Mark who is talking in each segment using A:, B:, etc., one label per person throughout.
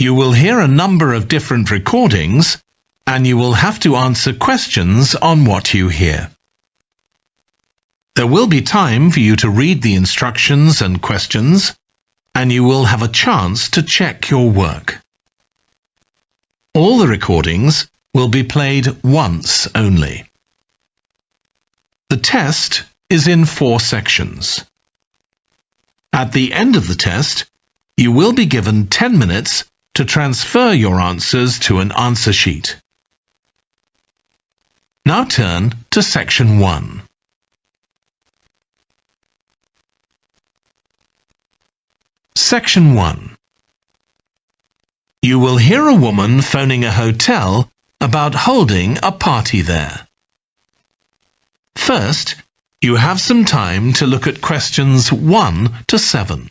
A: You will hear a number of different recordings, and you will have to answer questions on what you hear. There will be time for you to read the instructions and questions, and you will have a chance to check your work. All the recordings will be played once only. The test is in 4 sections. At the end of the test, you will be given 10 minutes to transfer your answers to an answer sheet. Now turn to section 1. Section 1. You will hear a woman phoning a hotel about holding a party there. First, you have some time to look at questions 1 to 7.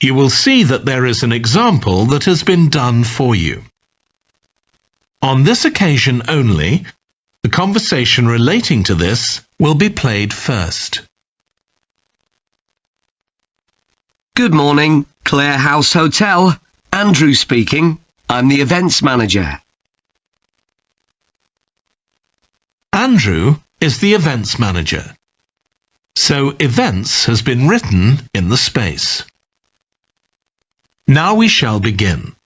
A: You will see that there is an example that has been done for you. On this occasion only, the conversation relating to this will be played first.
B: Good morning, Clare House Hotel. Andrew speaking. I'm the events manager.
A: Andrew is the events manager. So events has been written in the space. Now we shall begin.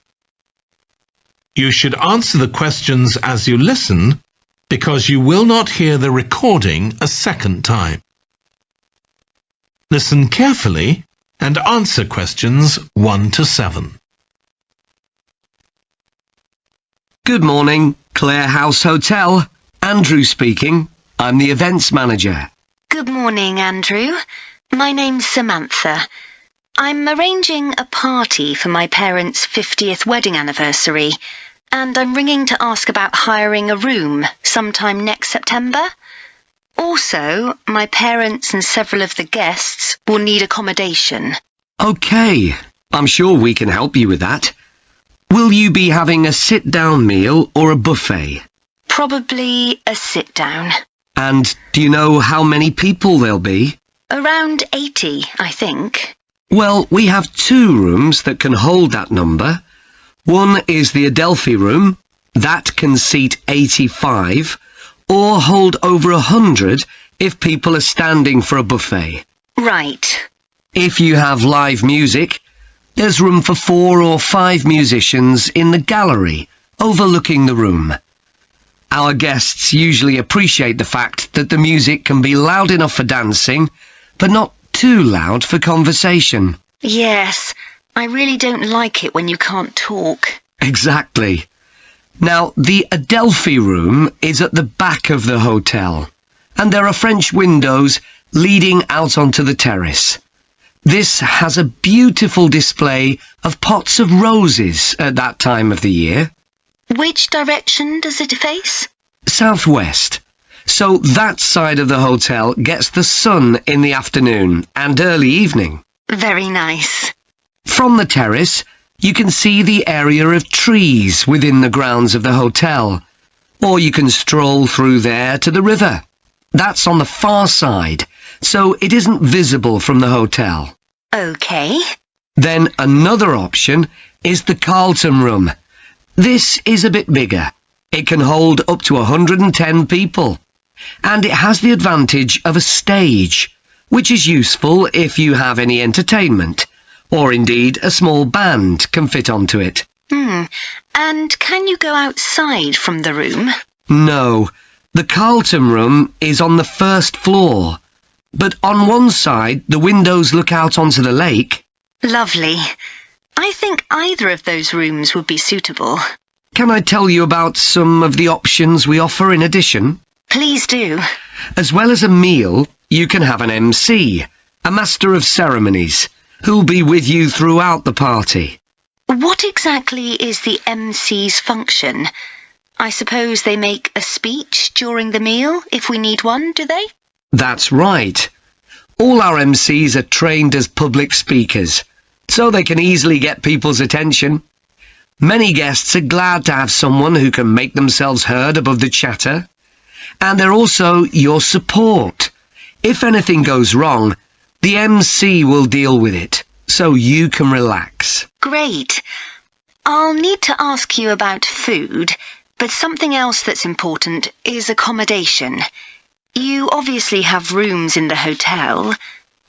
A: You should answer the questions as you listen, because you will not hear the recording a second time. Listen carefully and answer questions 1 to 7.
B: Good morning, Clare House Hotel. Andrew speaking. I'm the events manager.
C: Good morning, Andrew. My name's Samantha. I'm arranging a party for my parents' 50th wedding anniversary, and I'm ringing to ask about hiring a room sometime next September. Also, my parents and several of the guests will need accommodation.
B: OK, I'm sure we can help you with that. Will you be having a sit-down meal or a buffet?
C: Probably a sit-down.
B: And do you know how many people there'll be?
C: Around 80, I think.
B: Well, we have 2 rooms that can hold that number. One is the Adelphi room. That can seat 85, or hold over 100 if people are standing for a buffet.
C: Right.
B: If you have live music, there's room for 4 or 5 musicians in the gallery, overlooking the room. Our guests usually appreciate the fact that the music can be loud enough for dancing, but not too loud for conversation.
C: Yes, I really don't like it when you can't talk.
B: Exactly. Now, the Adelphi room is at the back of the hotel, and there are French windows leading out onto the terrace. This has a beautiful display of pots of roses at that time of the year.
C: Which direction does it face?
B: Southwest. So that side of the hotel gets the sun in the afternoon and early evening.
C: Very nice.
B: From the terrace, you can see the area of trees within the grounds of the hotel, or you can stroll through there to the river. That's on the far side, so it isn't visible from the hotel.
C: OK.
B: Then another option is the Carlton room. This is a bit bigger. It can hold up to 110 people. And it has the advantage of a stage, which is useful if you have any entertainment, or indeed a small band can fit onto it.
C: And can you go outside from the room?
B: No, the Carlton room is on the first floor, but on one side the windows look out onto the lake.
C: Lovely. I think either of those rooms would be suitable.
B: Can I tell you about some of the options we offer in addition?
C: Please do.
B: As well as a meal, you can have an MC, a master of ceremonies, who'll be with you throughout the party.
C: What exactly is the MC's function? I suppose they make a speech during the meal, if we need one, do they?
B: That's right. All our MCs are trained as public speakers, so they can easily get people's attention. Many guests are glad to have someone who can make themselves heard above the chatter. And they're also your support. If anything goes wrong, the MC will deal with it, so you can relax.
C: Great. I'll need to ask you about food, but something else that's important is accommodation. You obviously have rooms in the hotel,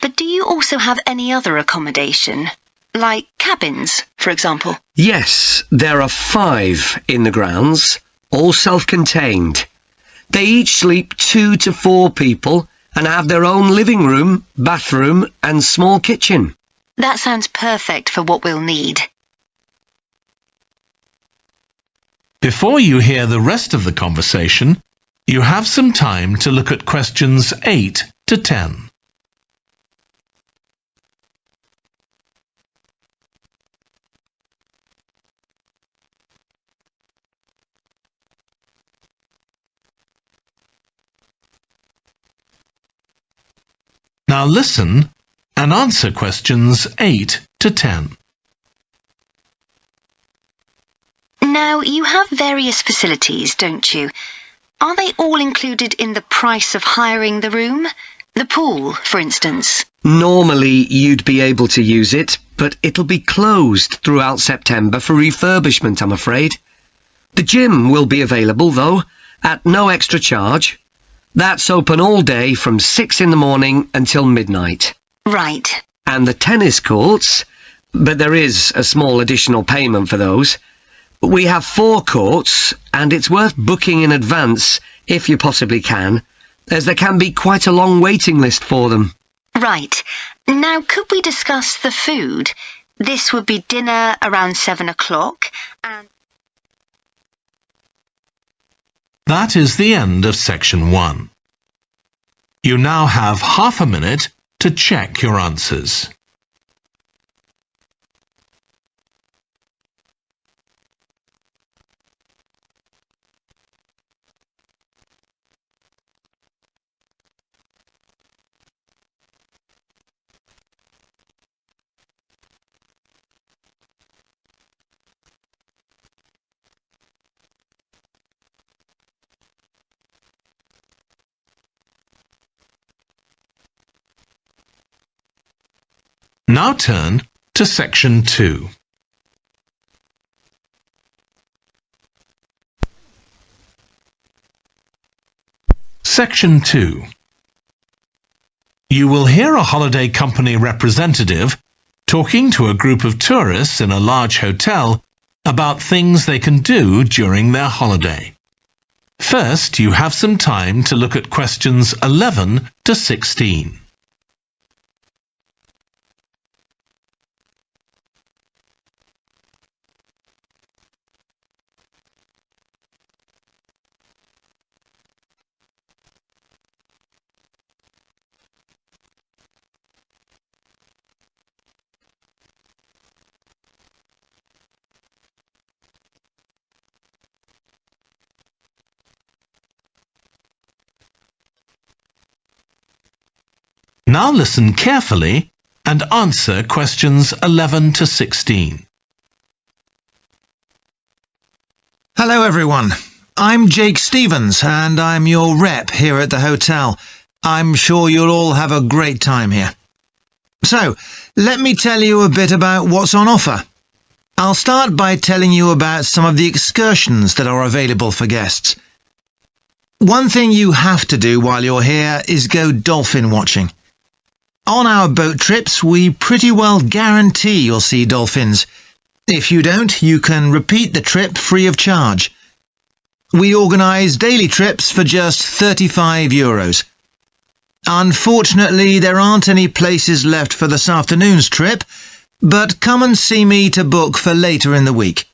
C: but do you also have any other accommodation? Like cabins, for example?
B: Yes, there are 5 in the grounds, all self-contained. They each sleep 2 to 4 people and have their own living room, bathroom and small kitchen.
C: That sounds perfect for what we'll need.
A: Before you hear the rest of the conversation, you have some time to look at questions 8 to 10. Now listen and answer questions 8 to 10.
C: Now, you have various facilities, don't you? Are they all included in the price of hiring the room? The pool, for instance?
B: Normally you'd be able to use it, but it'll be closed throughout September for refurbishment, I'm afraid. The gym will be available, though, at no extra charge. That's open all day from 6 in the morning until midnight.
C: Right.
B: And the tennis courts, but there is a small additional payment for those. We have 4 courts, and it's worth booking in advance if you possibly can, as there can be quite a long waiting list for them.
C: Right. Now, could we discuss the food? This would be dinner around 7 o'clock, and...
A: That is the end of section 1. You now have half a minute to check your answers. Now turn to section 2. Section 2. You will hear a holiday company representative talking to a group of tourists in a large hotel about things they can do during their holiday. First, you have some time to look at questions 11 to 16. Now listen carefully and answer questions 11 to 16.
D: Hello everyone, I'm Jake Stevens and I'm your rep here at the hotel. I'm sure you'll all have a great time here. So, let me tell you a bit about what's on offer. I'll start by telling you about some of the excursions that are available for guests. One thing you have to do while you're here is go dolphin watching. On our boat trips, we pretty well guarantee you'll see dolphins. If you don't, you can repeat the trip free of charge. We organise daily trips for just €35. Unfortunately, there aren't any places left for this afternoon's trip, but come and see me to book for later in the week.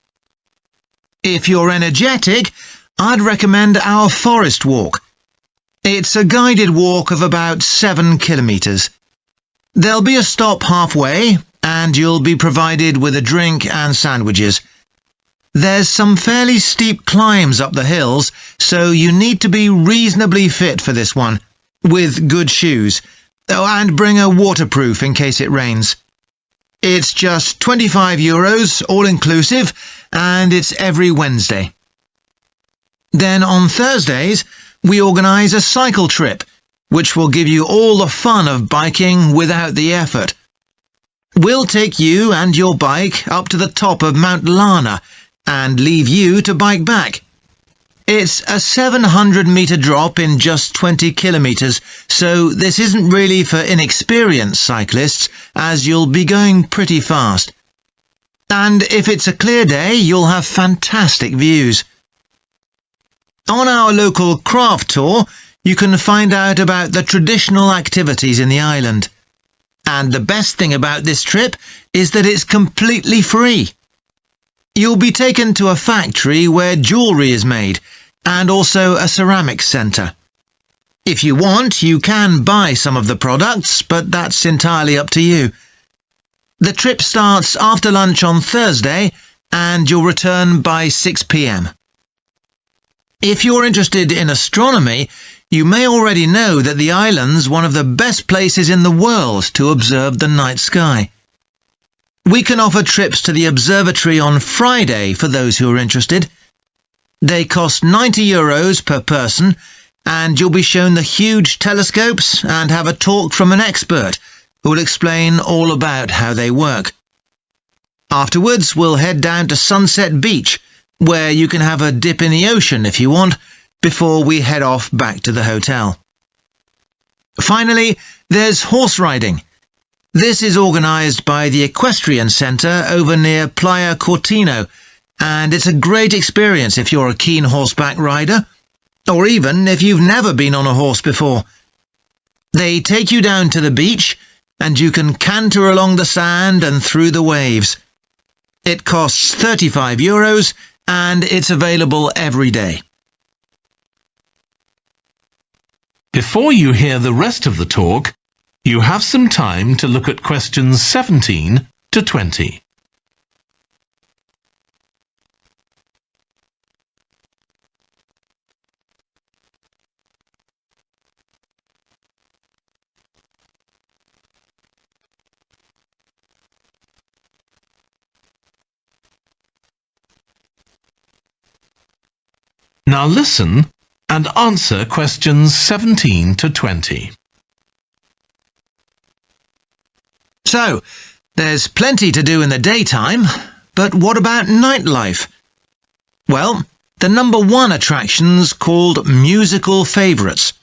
D: If you're energetic, I'd recommend our forest walk. It's a guided walk of about 7 kilometres. There'll be a stop halfway, and you'll be provided with a drink and sandwiches. There's some fairly steep climbs up the hills, so you need to be reasonably fit for this one, with good shoes. Oh, and bring a waterproof in case it rains. It's just €25, all-inclusive, and it's every Wednesday. Then on Thursdays, we organise a cycle trip, which will give you all the fun of biking without the effort. We'll take you and your bike up to the top of Mount Lana and leave you to bike back. It's a 700-metre drop in just 20 kilometres, so this isn't really for inexperienced cyclists, as you'll be going pretty fast. And if it's a clear day, you'll have fantastic views. On our local craft tour, you can find out about the traditional activities in the island. And the best thing about this trip is that it's completely free. You'll be taken to a factory where jewellery is made, and also a ceramics centre. If you want, you can buy some of the products, but that's entirely up to you. The trip starts after lunch on Thursday, and you'll return by 6 p.m. If you're interested in astronomy, you may already know that the island's one of the best places in the world to observe the night sky. We can offer trips to the observatory on Friday for those who are interested. They cost €90 per person, and you'll be shown the huge telescopes and have a talk from an expert who will explain all about how they work. Afterwards, we'll head down to Sunset Beach, where you can have a dip in the ocean if you want, before we head off back to the hotel. Finally, there's horse riding. This is organised by the Equestrian Centre over near Playa Cortino, and it's a great experience if you're a keen horseback rider, or even if you've never been on a horse before. They take you down to the beach, and you can canter along the sand and through the waves. It costs €35, and it's available every day.
A: Before you hear the rest of the talk, you have some time to look at questions 17 to 20. Now listen and answer questions 17 to 20.
D: So, there's plenty to do in the daytime, but what about nightlife? Well, the number one attraction's called Musical Favourites.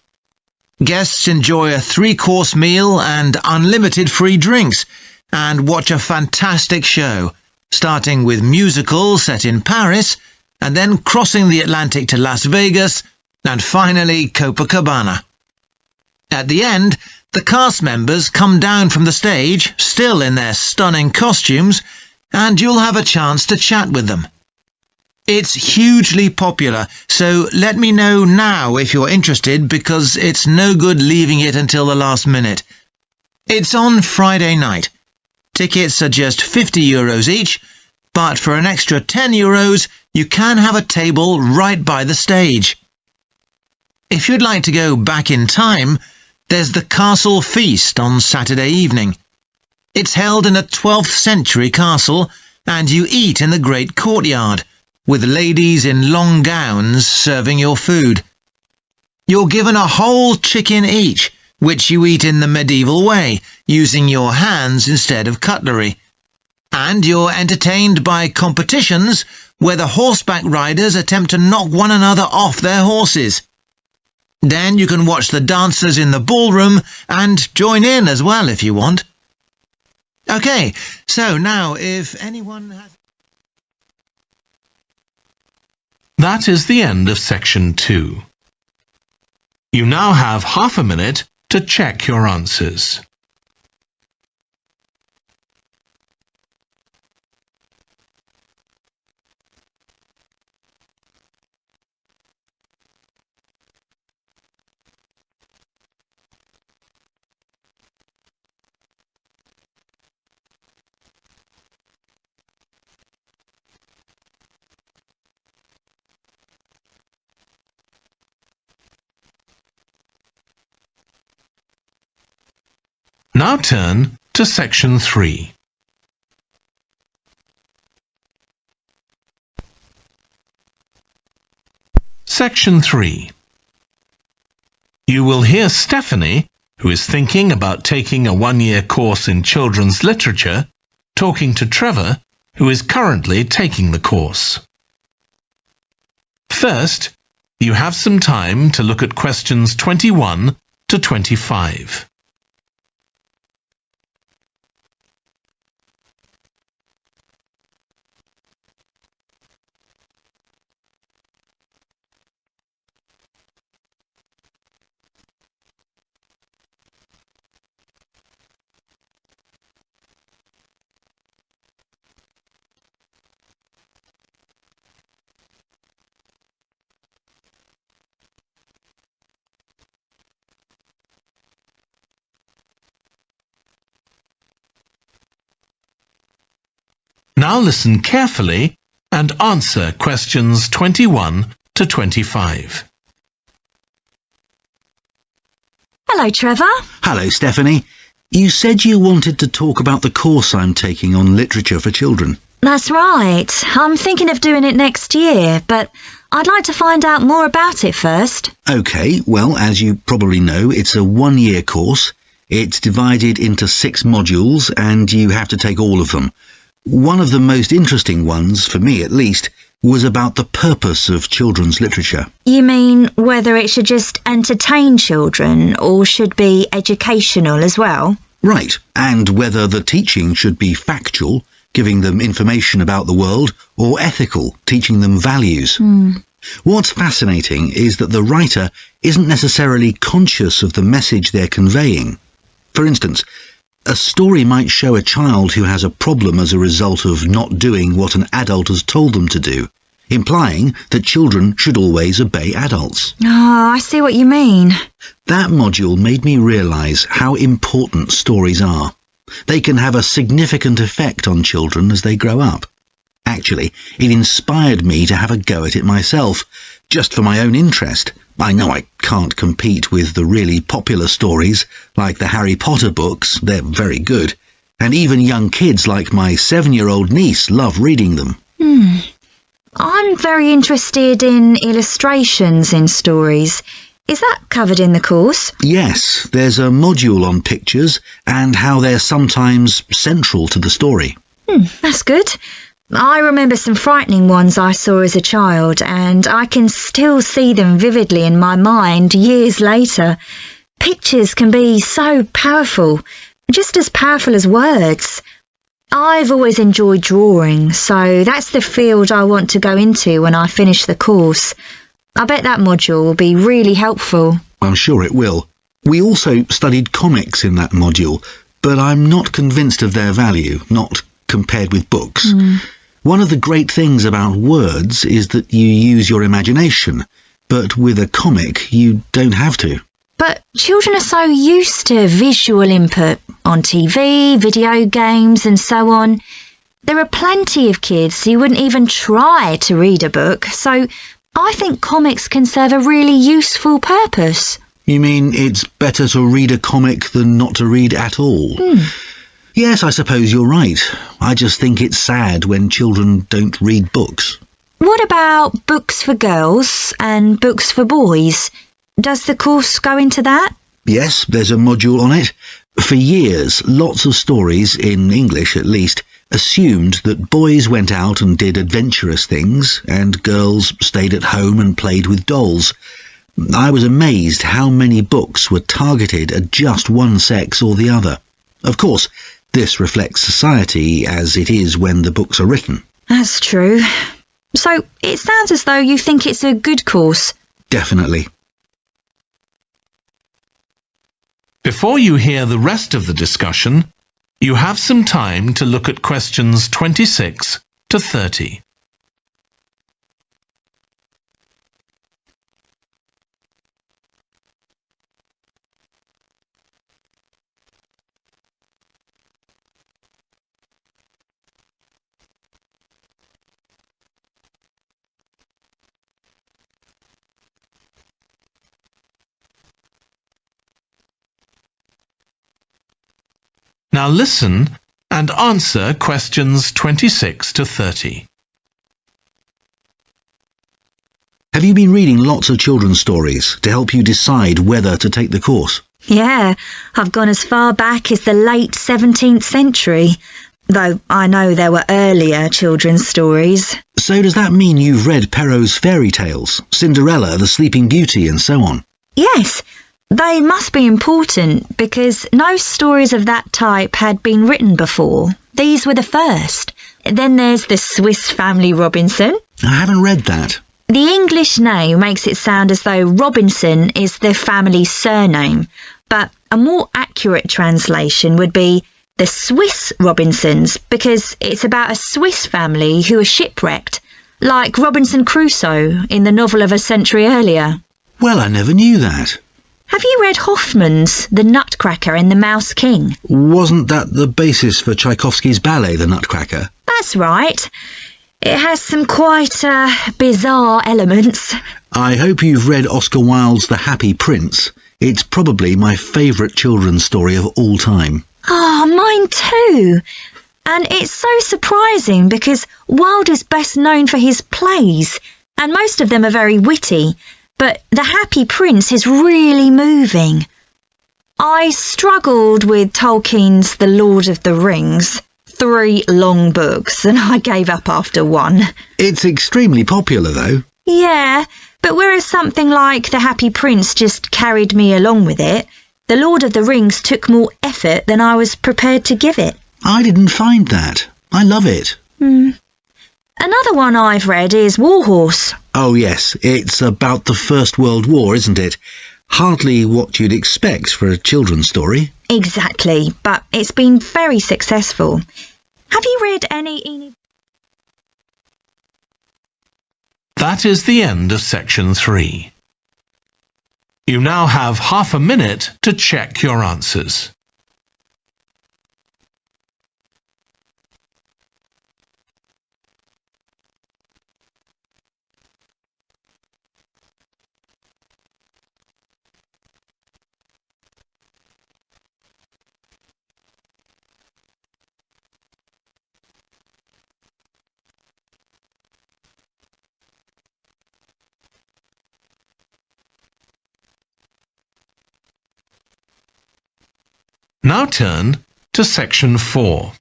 D: Guests enjoy a 3-course meal and unlimited free drinks, and watch a fantastic show, starting with musicals set in Paris, and then crossing the Atlantic to Las Vegas, and finally Copacabana. At the end, the cast members come down from the stage, still in their stunning costumes, and you'll have a chance to chat with them. It's hugely popular, so let me know now if you're interested, because it's no good leaving it until the last minute. It's on Friday night. Tickets are just €50 each, but for an extra €10, you can have a table right by the stage. If you'd like to go back in time, there's the Castle Feast on Saturday evening. It's held in a 12th century castle, and you eat in the great courtyard, with ladies in long gowns serving your food. You're given a whole chicken each, which you eat in the medieval way, using your hands instead of cutlery. And you're entertained by competitions where the horseback riders attempt to knock one another off their horses. Then you can watch the dancers in the ballroom and join in as well if you want. OK, so now if anyone has...
A: That is the end of section 2. You now have half a minute to check your answers. Now turn to Section 3. Section 3. You will hear Stephanie, who is thinking about taking a one-year course in children's literature, talking to Trevor, who is currently taking the course. First, you have some time to look at questions 21 to 25. Now listen carefully and answer questions 21 to 25.
E: Hello, Trevor.
F: Hello, Stephanie. You said you wanted to talk about the course I'm taking on literature for children.
E: That's right. I'm thinking of doing it next year, but I'd like to find out more about it first.
F: OK, well, as you probably know, it's a one-year course. It's divided into 6 modules, and you have to take all of them. One of the most interesting ones, for me at least, was about the purpose of children's literature.
E: You mean whether it should just entertain children or should be educational as well?
F: Right, and whether the teaching should be factual, giving them information about the world, or ethical, teaching them values. What's fascinating is that the writer isn't necessarily conscious of the message they're conveying. For instance, a story might show a child who has a problem as a result of not doing what an adult has told them to do, implying that children should always obey adults.
E: Oh, I see what you mean.
F: That module made me realise how important stories are. They can have a significant effect on children as they grow up. Actually, it inspired me to have a go at it myself, just for my own interest. I know I can't compete with the really popular stories, like the Harry Potter books. They're very good. And even young kids like my 7-year-old niece love reading them.
E: I'm very interested in illustrations in stories. Is that covered in the course?
F: Yes, there's a module on pictures and how they're sometimes central to the story.
E: That's good. I remember some frightening ones I saw as a child, and I can still see them vividly in my mind years later. Pictures can be so powerful, just as powerful as words. I've always enjoyed drawing, so that's the field I want to go into when I finish the course. I bet that module will be really helpful.
F: I'm sure it will. We also studied comics in that module, but I'm not convinced of their value, not compared with books. One of the great things about words is that you use your imagination, but with a comic you don't have to.
E: But children are so used to visual input on TV, video games and so on. There are plenty of kids who wouldn't even try to read a book, so I think comics can serve a really useful purpose.
F: You mean it's better to read a comic than not to read at all? Yes, I suppose you're right. I just think it's sad when children don't read books.
E: What about books for girls and books for boys? Does the course go into that?
F: Yes, there's a module on it. For years, lots of stories, in English at least, assumed that boys went out and did adventurous things and girls stayed at home and played with dolls. I was amazed how many books were targeted at just one sex or the other. Of course, this reflects society as it is when the books are written.
E: That's true. So it sounds as though you think it's a good course.
F: Definitely.
A: Before you hear the rest of the discussion, you have some time to look at questions 26 to 30. Now listen and answer questions 26 to 30.
F: Have you been reading lots of children's stories to help you decide whether to take the course?
E: Yeah, I've gone as far back as the late 17th century, though I know there were earlier children's stories.
F: So does that mean you've read Perrault's fairy tales, Cinderella, the Sleeping Beauty and so on?
E: Yes, they must be important because no stories of that type had been written before. These were the first. Then there's the Swiss Family Robinson.
F: I haven't read that.
E: The English name makes it sound as though Robinson is the family's surname, but a more accurate translation would be the Swiss Robinsons because it's about a Swiss family who are shipwrecked, like Robinson Crusoe in the novel of a century earlier.
F: Well, I never knew that.
E: Have you read Hoffmann's The Nutcracker and the Mouse King?
F: Wasn't that the basis for Tchaikovsky's ballet, The Nutcracker?
E: That's right. It has some quite bizarre elements.
F: I hope you've read Oscar Wilde's The Happy Prince. It's probably my favourite children's story of all time.
E: Ah, mine too. And it's so surprising because Wilde is best known for his plays, and most of them are very witty, but The Happy Prince is really moving. I struggled with Tolkien's The Lord of the Rings. 3 long books, and I gave up after 1.
F: It's extremely popular, though.
E: Yeah, but whereas something like The Happy Prince just carried me along with it, The Lord of the Rings took more effort than I was prepared to give it.
F: I didn't find that. I love it.
E: Another one I've read is Warhorse.
F: Oh, yes, it's about the First World War, isn't it? Hardly what you'd expect for a children's story.
E: Exactly, but it's been very successful. Have you read any...
A: That is the end of section 3. You now have half a minute to check your answers. Now turn to section 4.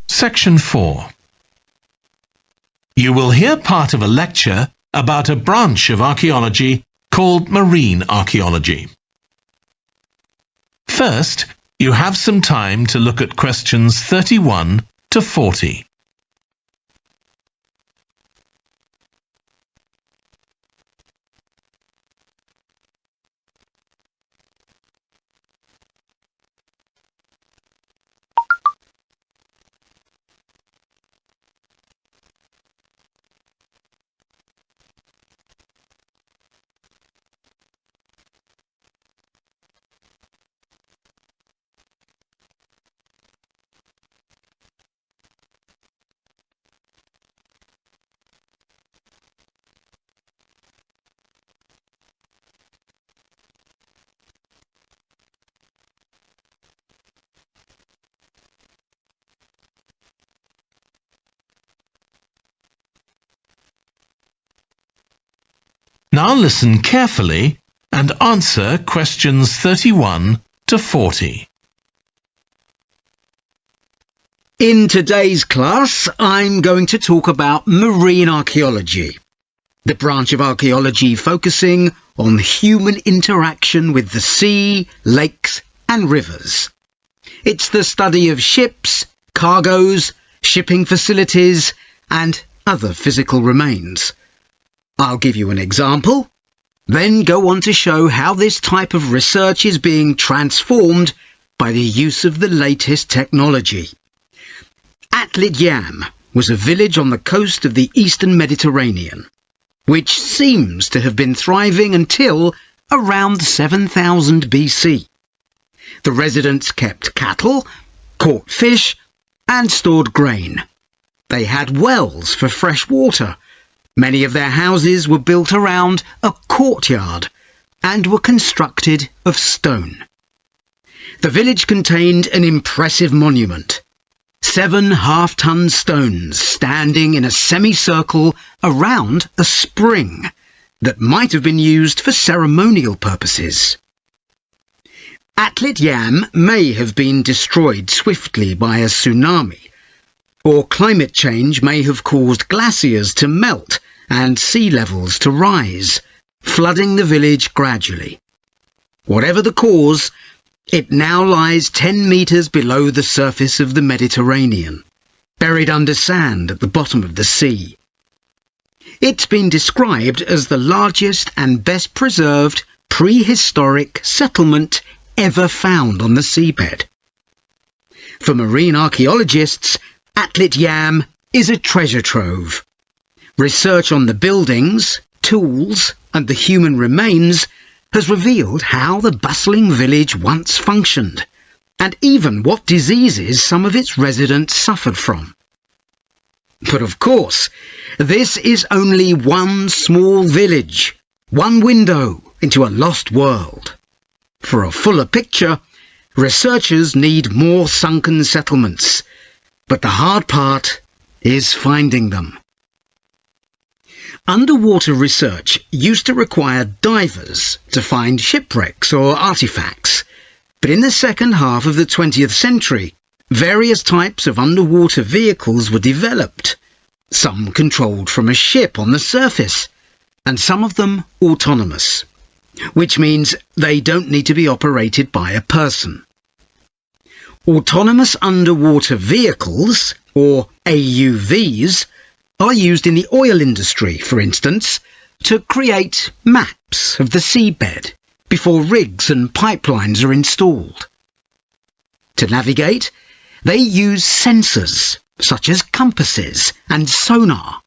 A: Section 4. You will hear part of a lecture about a branch of archaeology called marine archaeology. First, you have some time to look at questions 31 to 40. Now listen carefully and answer questions 31 to 40.
G: In today's class, I'm going to talk about marine archaeology, the branch of archaeology focusing on human interaction with the sea, lakes and rivers. It's the study of ships, cargoes, shipping facilities and other physical remains. I'll give you an example, then go on to show how this type of research is being transformed by the use of the latest technology. Atlit Yam was a village on the coast of the eastern Mediterranean, which seems to have been thriving until around 7000 BC. The residents kept cattle, caught fish, and stored grain. They had wells for fresh water. Many of their houses were built around a courtyard, and were constructed of stone. The village contained an impressive monument, 7 half-ton stones standing in a semicircle around a spring that might have been used for ceremonial purposes. Atlit Yam may have been destroyed swiftly by a tsunami, or climate change may have caused glaciers to melt and sea levels to rise, flooding the village gradually. Whatever the cause, it now lies 10 metres below the surface of the Mediterranean, buried under sand at the bottom of the sea. It's been described as the largest and best preserved prehistoric settlement ever found on the seabed. For marine archaeologists, Atlit Yam is a treasure trove. Research on the buildings, tools, and the human remains has revealed how the bustling village once functioned, and even what diseases some of its residents suffered from. But of course, this is only one small village, one window into a lost world. For a fuller picture, researchers need more sunken settlements, but the hard part is finding them. Underwater research used to require divers to find shipwrecks or artifacts, but in the second half of the 20th century, various types of underwater vehicles were developed, some controlled from a ship on the surface, and some of them autonomous, which means they don't need to be operated by a person. Autonomous underwater vehicles, or AUVs, are used in the oil industry, for instance, to create maps of the seabed before rigs and pipelines are installed. To navigate, they use sensors such as compasses and sonar.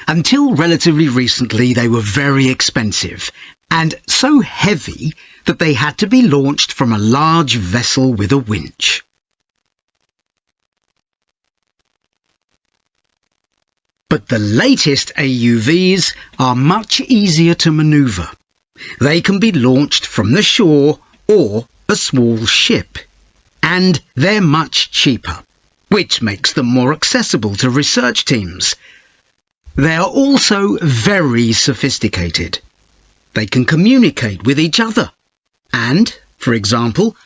G: Until relatively recently, they were very expensive and so heavy that they had to be launched from a large vessel with a winch. But the latest AUVs are much easier to manoeuvre. They can be launched from the shore or a small ship, and they're much cheaper, which makes them more accessible to research teams. They are also very sophisticated. They can communicate with each other and, for example,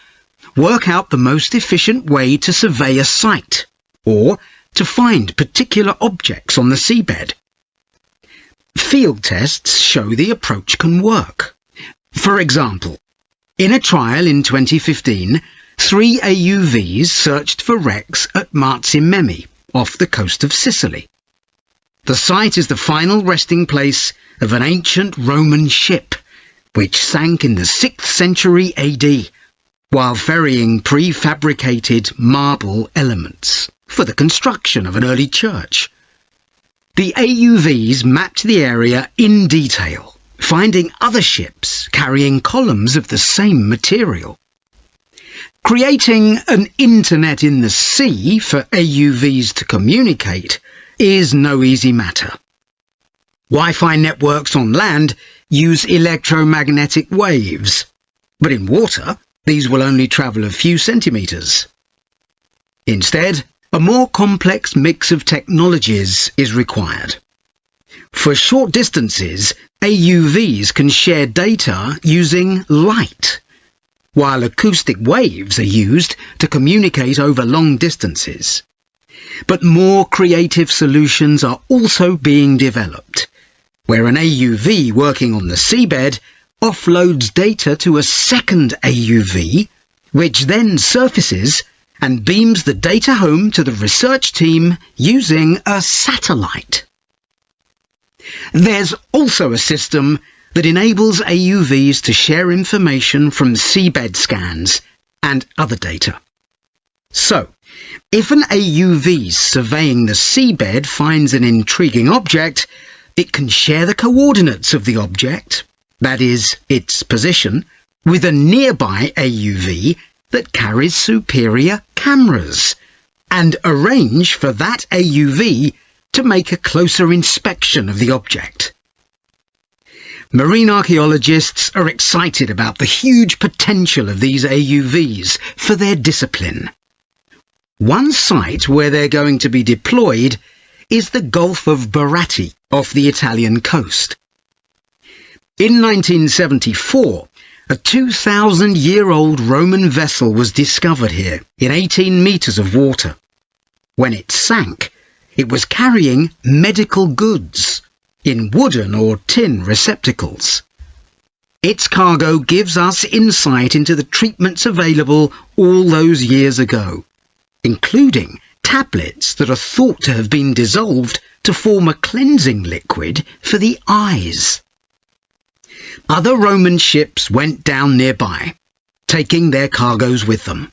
G: work out the most efficient way to survey a site or to find particular objects on the seabed. Field tests show the approach can work. For example, in a trial in 2015, 3 AUVs searched for wrecks at Marzi off the coast of Sicily. The site is the final resting place of an ancient Roman ship, which sank in the 6th century AD, while ferrying prefabricated marble elements for the construction of an early church. The AUVs mapped the area in detail, finding other ships carrying columns of the same material. Creating an internet in the sea for AUVs to communicate is no easy matter. Wi-Fi networks on land use electromagnetic waves, but in water these will only travel a few centimetres. Instead, a more complex mix of technologies is required. For short distances, AUVs can share data using light, while acoustic waves are used to communicate over long distances. But more creative solutions are also being developed, where an AUV working on the seabed offloads data to a second AUV, which then surfaces and beams the data home to the research team using a satellite. There's also a system that enables AUVs to share information from seabed scans and other data. So, if an AUV surveying the seabed finds an intriguing object, it can share the coordinates of the object, that is, its position, with a nearby AUV that carries superior cameras, and arrange for that AUV to make a closer inspection of the object. Marine archaeologists are excited about the huge potential of these AUVs for their discipline. One site where they're going to be deployed is the Gulf of Baratti off the Italian coast. In 1974, a 2,000-year-old Roman vessel was discovered here in 18 metres of water. When it sank, it was carrying medical goods in wooden or tin receptacles. Its cargo gives us insight into the treatments available all those years ago, including tablets that are thought to have been dissolved to form a cleansing liquid for the eyes. Other Roman ships went down nearby, taking their cargoes with them.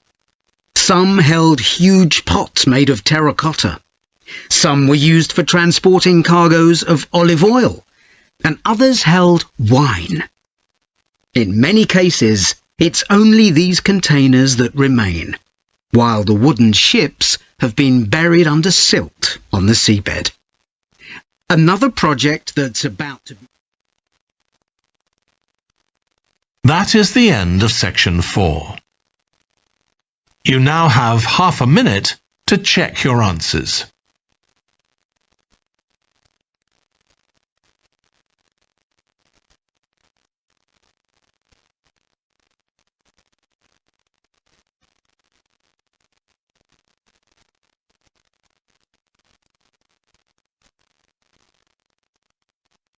G: Some held huge pots made of terracotta. Some were used for transporting cargoes of olive oil, and others held wine. In many cases, it's only these containers that remain, while the wooden ships have been buried under silt on the seabed. Another project that's about to be...
A: That is the end of section 4. You now have half a minute to check your answers.